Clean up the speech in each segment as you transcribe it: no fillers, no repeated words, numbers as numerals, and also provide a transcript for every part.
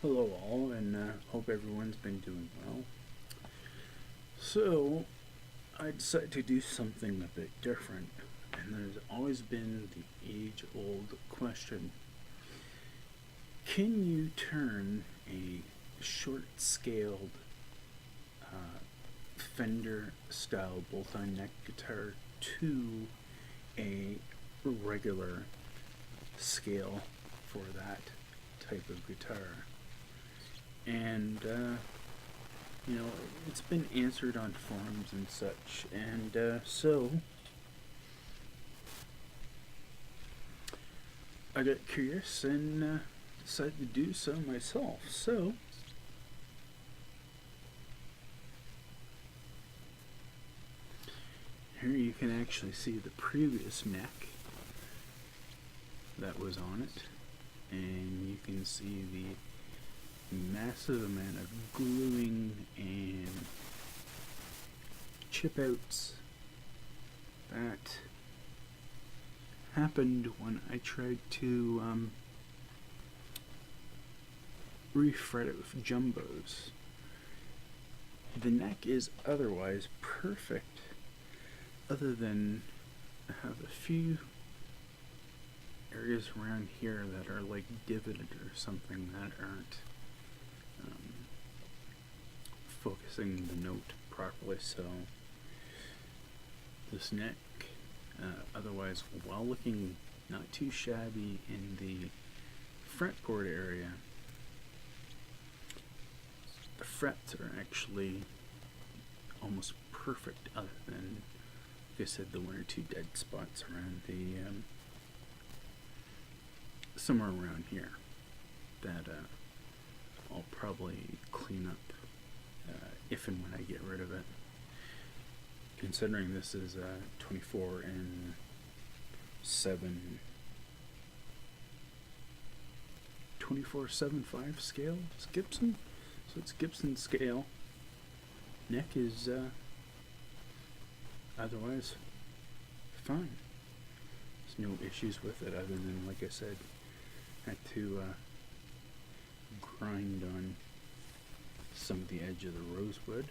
Hello all, and hope everyone's been doing well. So, I decided to do something a bit different, and there's always been the age-old question: can you turn a short-scaled Fender-style bolt-on neck guitar to a regular scale for that type of guitar? And it's been answered on forums and such, and so I got curious and decided to do so myself. So here you can actually see the previous neck that was on it, and you can see the massive amount of gluing and chip outs that happened when I tried to refret it with jumbos. The neck is otherwise perfect, other than I have a few areas around here that are like divoted or something that aren't focusing the note properly. So this neck, otherwise, while looking not too shabby in the fretboard area, the frets are actually almost perfect, other than, like I said, the one or two dead spots around the somewhere around here that I'll probably clean up if and when I get rid of it. Considering this is 24 and 7, 24/7/5 scale. It's Gibson, so it's Gibson scale. Neck is otherwise fine. There's no issues with it, other than, like I said, had to grind on some of the edge of the rosewood.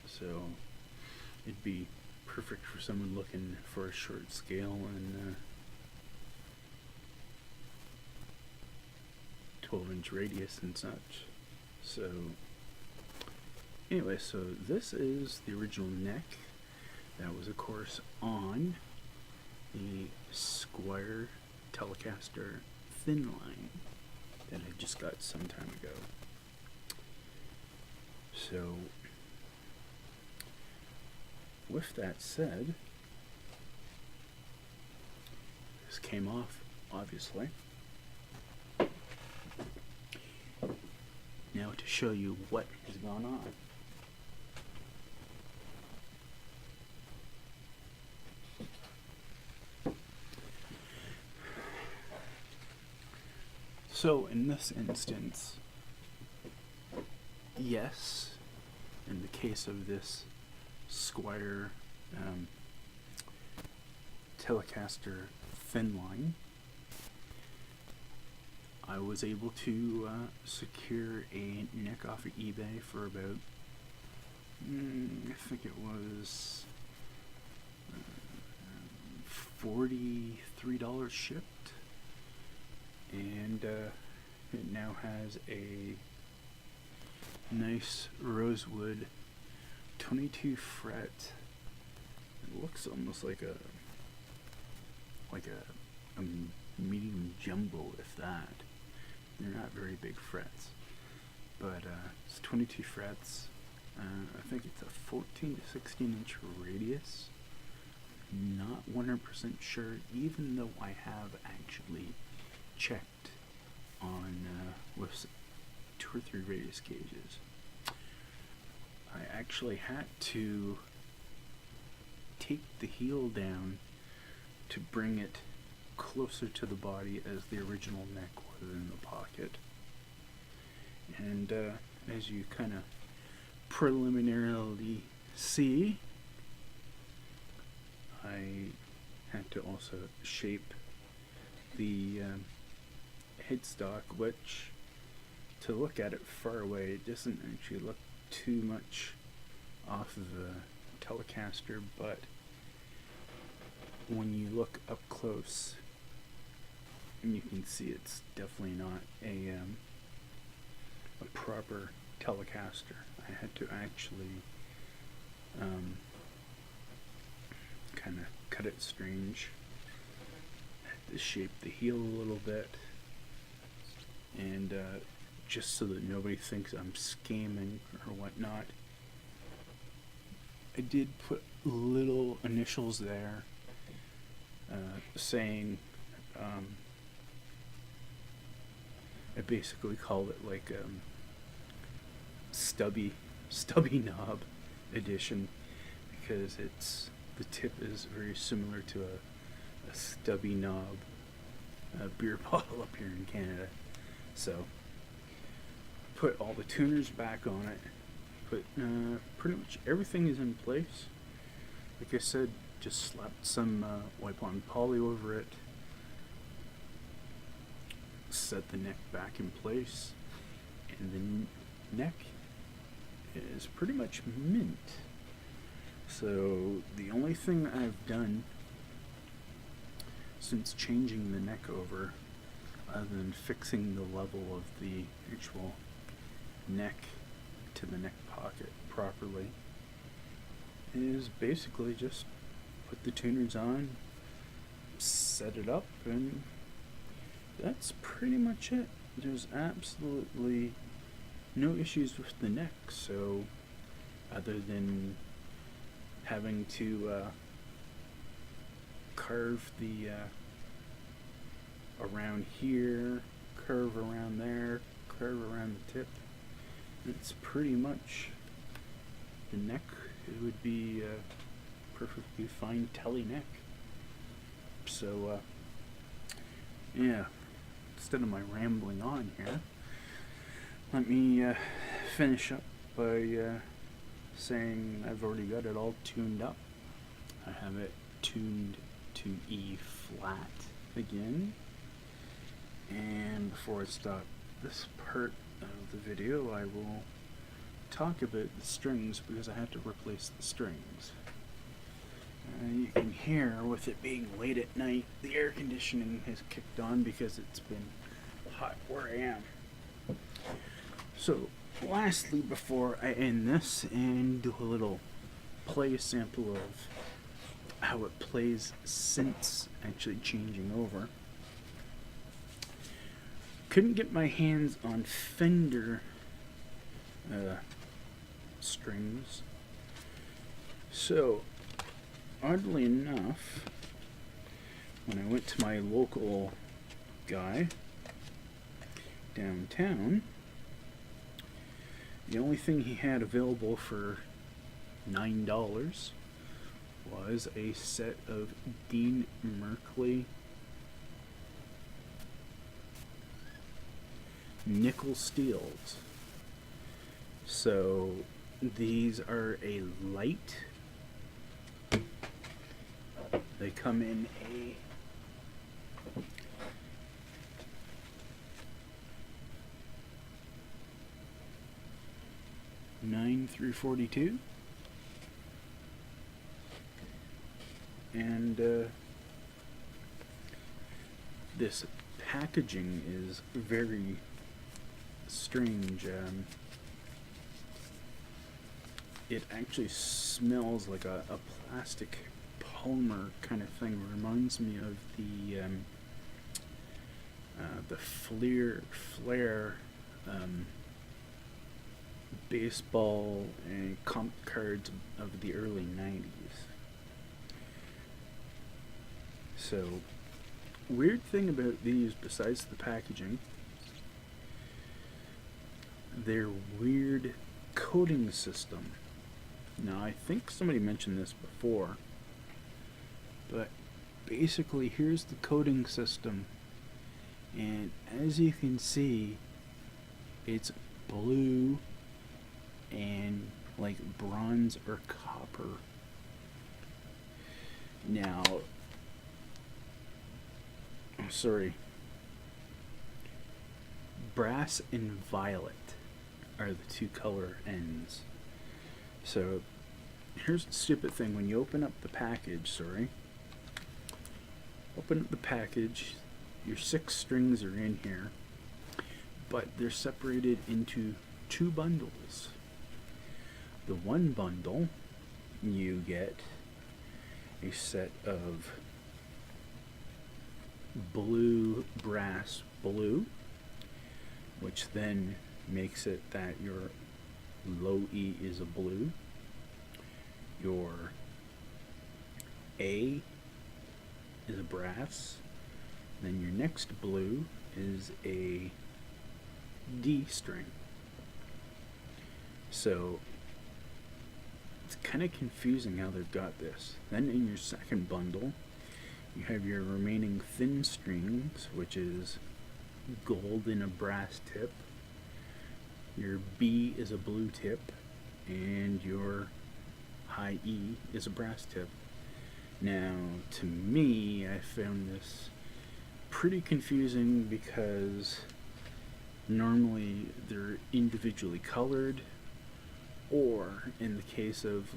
So it'd be perfect for someone looking for a short scale and 12-inch radius and such. So anyway, so this is the original neck that was, of course, on the Squier Telecaster thin line that I just got some time ago. So with that said, this came off, obviously. Now to show you what has gone on. So in this instance, yes, in the case of this Squier Telecaster thin line, I was able to secure a neck off of eBay for about, I think it was $43 shipped, and it now has a nice rosewood 22 fret. It looks almost like a medium jumbo, if that. They're not very big frets, but it's 22 frets. I think it's a 14 to 16 inch radius. Not 100% sure, even though I have actually checked on with 2 or 3 radius gauges. I actually had to take the heel down to bring it closer to the body as the original neck was in the pocket. And as you kind of preliminarily see, I had to also shape the headstock, which to look at it far away, it doesn't actually look too much off of the Telecaster, but when you look up close, you can see it's definitely not a proper Telecaster. I had to actually kind of cut it strange, had to shape the heel a little bit, and just so that nobody thinks I'm scamming or whatnot, I did put little initials there saying I basically called it like stubby knob edition, because the tip is very similar to a stubby knob beer bottle up here in Canada. So put all the tuners back on it, but pretty much everything is in place. Like I said, just slapped some wipe-on poly over it, set the neck back in place, and the neck is pretty much mint. So the only thing I've done since changing the neck over, other than fixing the level of the actual neck to the neck pocket properly, is basically just put the tuners on, set it up, and that's pretty much it. There's absolutely no issues with the neck, so other than having to carve the around here, curve around there, curve around the tip, it's pretty much the neck. It would be perfectly fine telly neck. So yeah, instead of my rambling on here, let me finish up by saying I've already got it all tuned up. I have it tuned to E flat again, and before I stop this part of the video, I will talk about the strings, because I had to replace the strings. You can hear, with it being late at night, the air conditioning has kicked on because it's been hot where I am. So lastly, before I end this and do a little play sample of how it plays since actually changing over, couldn't get my hands on Fender strings, so oddly enough, when I went to my local guy downtown, the only thing he had available for $9 was a set of Dean Merkley nickel steels. So these are a light. They come in a (9/42), and this packaging is very strange. It actually smells like a plastic polymer kind of thing. It reminds me of the Flair baseball and comp cards of the early 90s. So, weird thing about these, besides the packaging, their weird coating system. Now, I think somebody mentioned this before, but basically here's the coating system, and as you can see, it's blue and like bronze or copper. Now, sorry, brass and violet are the two color ends. So here's the stupid thing: when you open up the package, open up the package, your 6 strings are in here, but they're separated into 2 bundles. The one bundle, you get a set of blue brass blue, which then makes it that your low E is a blue, your A is a brass, then your next blue is a D string. So it's kind of confusing how they've got this. Then in your second bundle, you have your remaining thin strings, which is gold in a brass tip, your B is a blue tip, and your high E is a brass tip. Now, to me, I found this pretty confusing because normally they're individually colored, or in the case of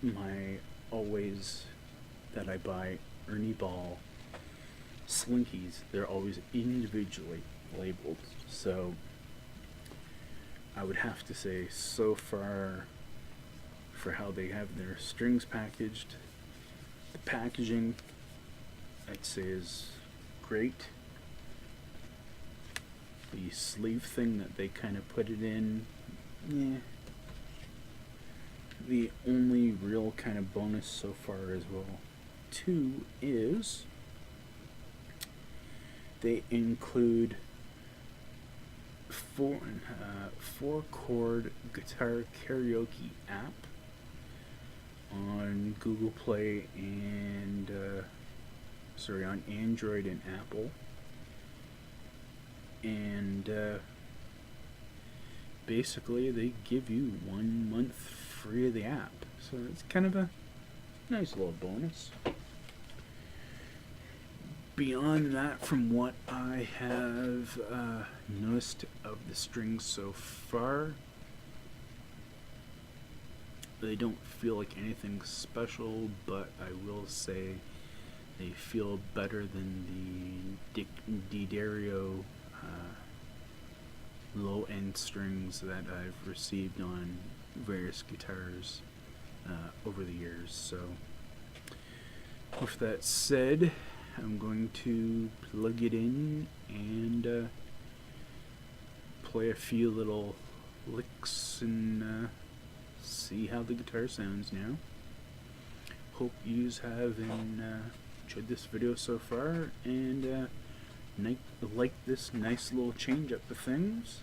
my always that I buy Ernie Ball Slinkies, they're always individually labeled. So I would have to say, so far, for how they have their strings packaged, the packaging I'd say is great. The sleeve thing that they kind of put it in, yeah. The only real kind of bonus so far as well too is they include 4-chord guitar karaoke app on Google Play and on Android and Apple, and basically they give you 1 month free of the app, so it's kind of a nice little bonus. Beyond that, from what I have noticed of the strings so far, they don't feel like anything special, but I will say they feel better than the D'Addario low-end strings that I've received on various guitars over the years. So with that said, I'm going to plug it in and play a few little licks and see how the guitar sounds now. Hope yous have enjoyed this video so far and like this nice little change up of things.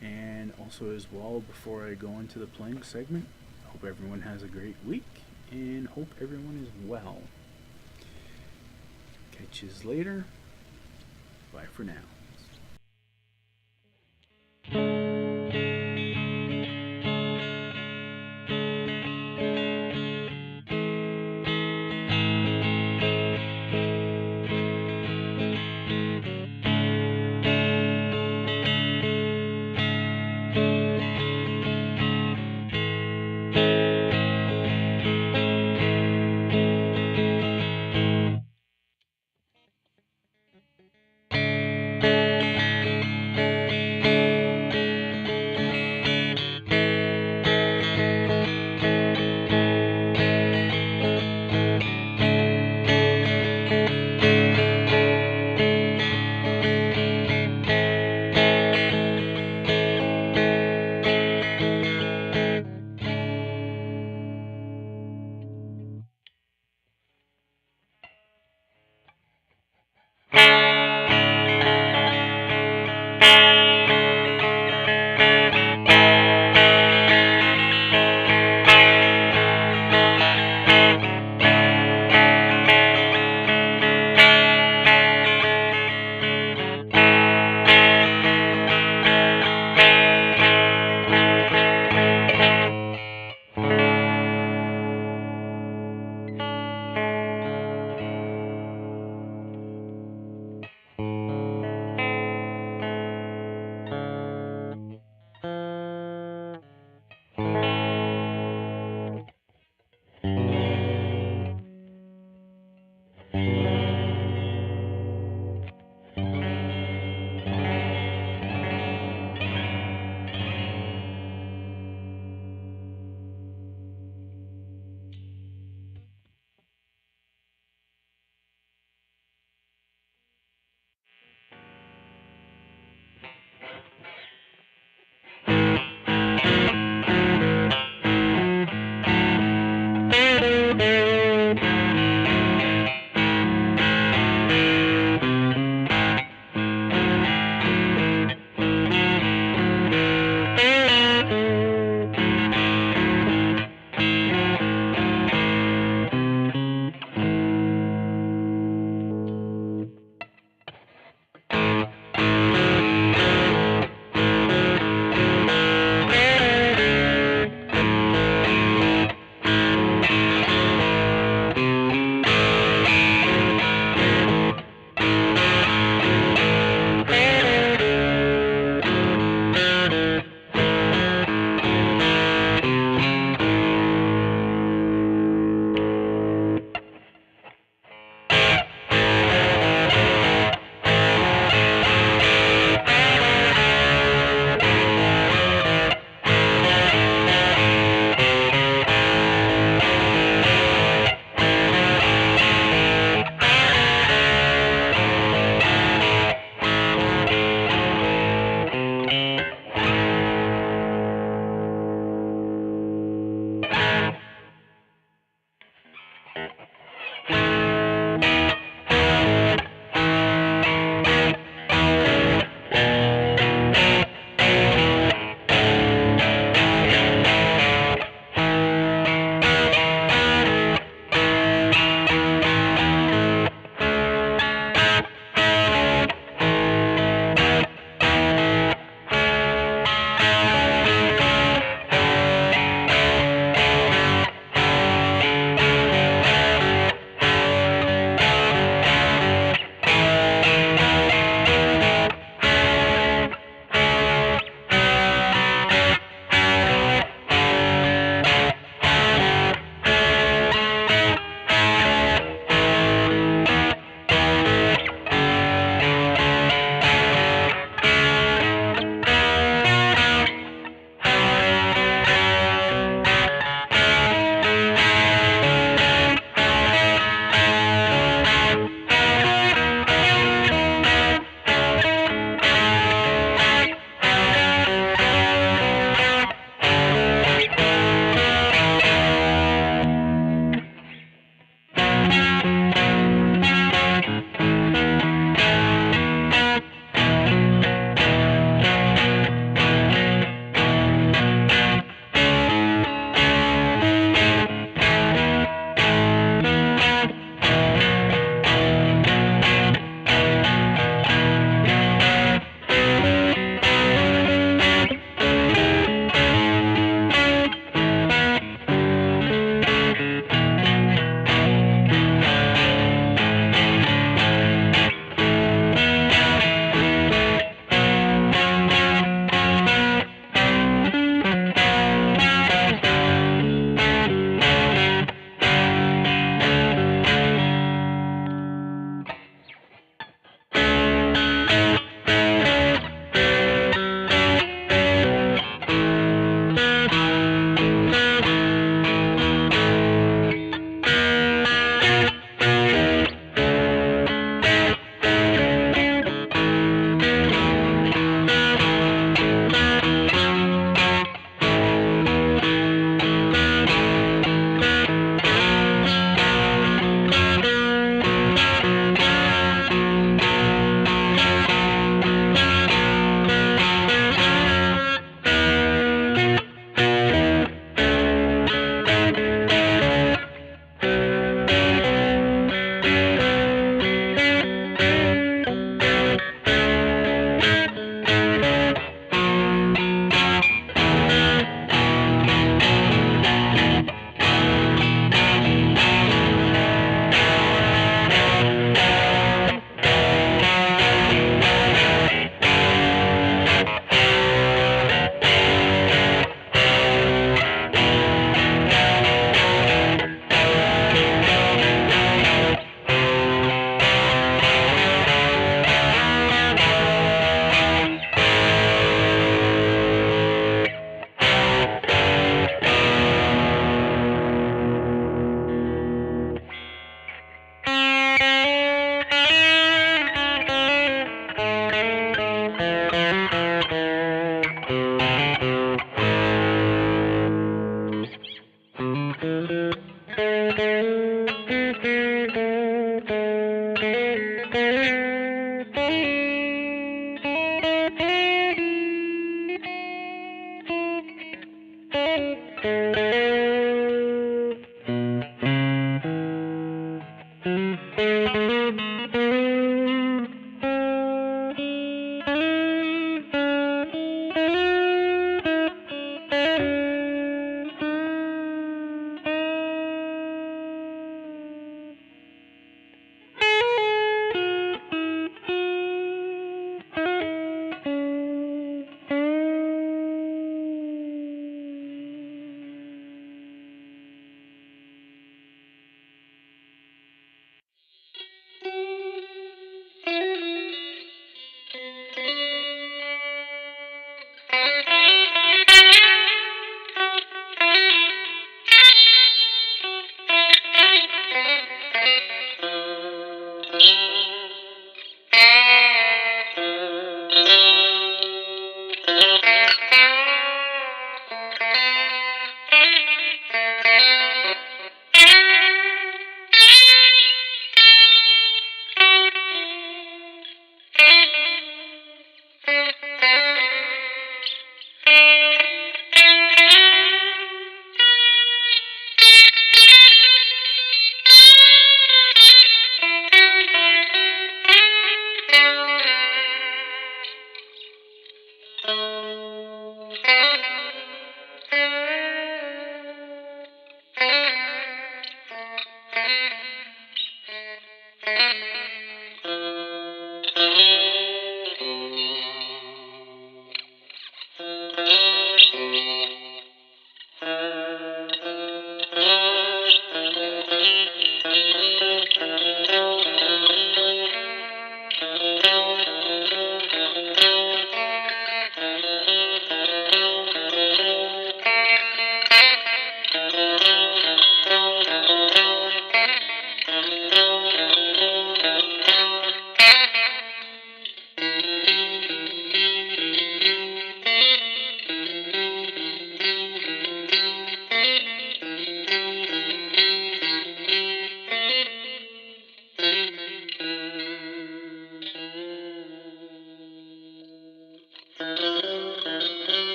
And also as well, before I go into the playing segment, hope everyone has a great week and hope everyone is well. Catch yous later. Bye for now.